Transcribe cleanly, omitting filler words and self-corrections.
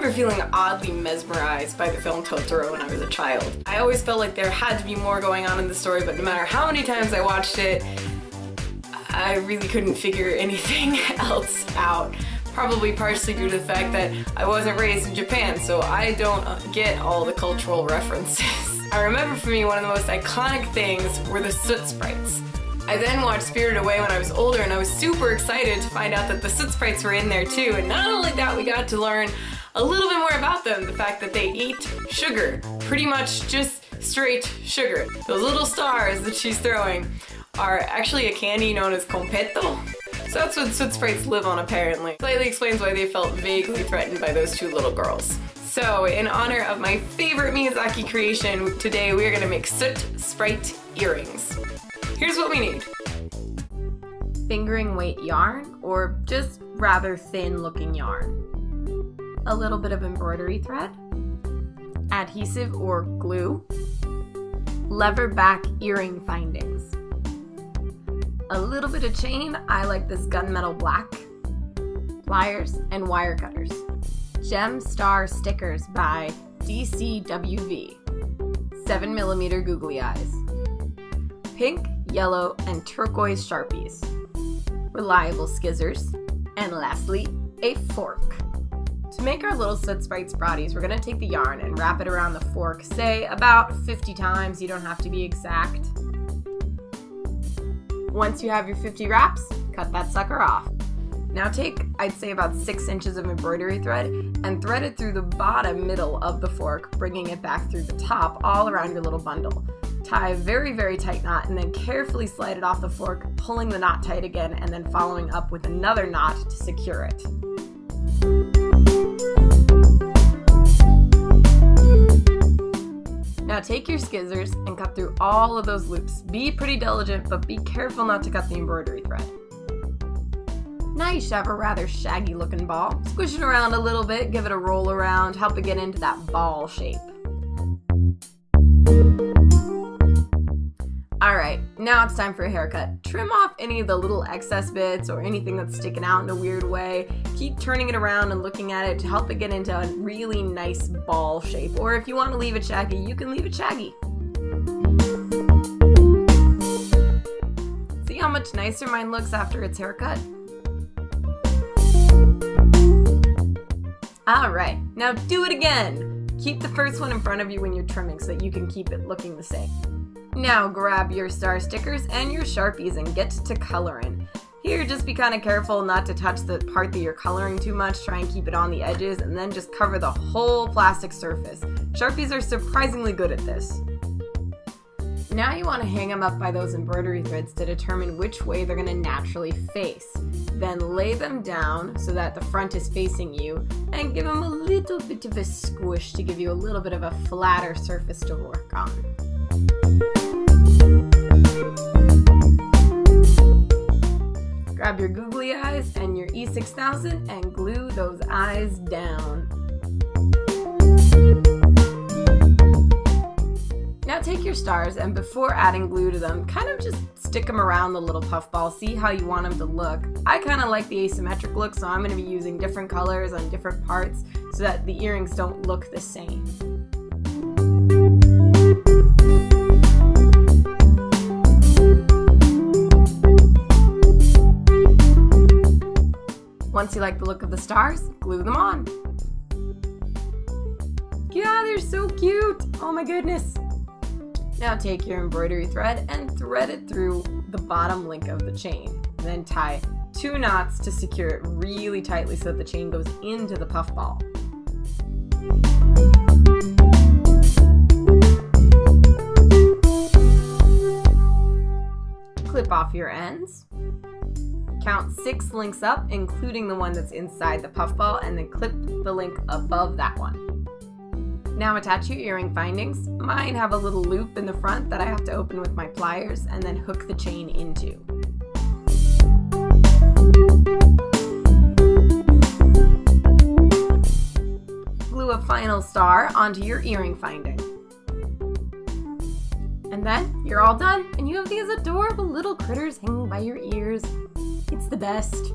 remember feeling oddly mesmerized by the film Totoro when I was a child. I always felt like there had to be more going on in the story, but no matter how many times I watched it, I really couldn't figure anything else out. Probably partially due to the fact that I wasn't raised in Japan, so I don't get all the cultural references. I remember for me one of the most iconic things were the Soot Sprites. I then watched Spirited Away when I was older, and I was super excited to find out that the Soot Sprites were in there too. And not only that, we got to learn a little bit more about them. The fact that they eat sugar, pretty much just straight sugar. Those little stars that she's throwing are actually a candy known as competto. So that's what Soot Sprites live on apparently. Slightly explains why they felt vaguely threatened by those two little girls. So in honor of my favorite Miyazaki creation, today we are going to make Soot Sprite earrings. Here's what we need. Fingering weight yarn, or just rather thin looking yarn. A little bit of embroidery thread. Adhesive or glue. Lever back earring findings. A little bit of chain, I like this gunmetal black. Pliers and wire cutters. Gem Star stickers by DCWV. 7mm Googly Eyes. Pink, yellow, and turquoise Sharpies. Reliable scissors. And lastly, a fork. To make our little Soot Sprites brodies, we're going to take the yarn and wrap it around the fork, say about 50 times. You don't have to be exact. Once you have your 50 wraps, cut that sucker off. Now take, I'd say about 6 inches of embroidery thread and thread it through the bottom middle of the fork, bringing it back through the top all around your little bundle. Tie a very, very tight knot and then carefully slide it off the fork, pulling the knot tight again and then following up with another knot to secure it. Now take your scissors and cut through all of those loops. Be pretty diligent, but be careful not to cut the embroidery thread. Now you should have a rather shaggy looking ball. Squish it around a little bit, give it a roll around, help it get into that ball shape. Alright, now it's time for a haircut. Trim off any of the little excess bits or anything that's sticking out in a weird way. Keep turning it around and looking at it to help it get into a really nice ball shape. Or if you want to leave it shaggy, you can leave it shaggy. See how much nicer mine looks after its haircut? Alright, now do it again! Keep the first one in front of you when you're trimming so that you can keep it looking the same. Now grab your star stickers and your Sharpies and get to coloring. Here, just be kind of careful not to touch the part that you're coloring too much. Try and keep it on the edges and then just cover the whole plastic surface. Sharpies are surprisingly good at this. Now you want to hang them up by those embroidery threads to determine which way they're going to naturally face. Then lay them down so that the front is facing you and give them a little bit of a squish to give you a little bit of a flatter surface to work on. Grab your Googly Eyes and your E6000 and glue those eyes down. Now take your stars and before adding glue to them, kind of just stick them around the little puff ball, see how you want them to look. I kind of like the asymmetric look, so I'm going to be using different colors on different parts so that the earrings don't look the same. Once you like the look of the stars, glue them on. Yeah, they're so cute! Oh my goodness! Now take your embroidery thread and thread it through the bottom link of the chain. Then tie 2 knots to secure it really tightly so that the chain goes into the puff ball. Clip off your ends. Count 6 links up, including the one that's inside the puff ball, and then clip the link above that one. Now attach your earring findings. Mine have a little loop in the front that I have to open with my pliers and then hook the chain into. Glue a final star onto your earring finding. And then you're all done and you have these adorable little critters hanging by your ears. It's the best.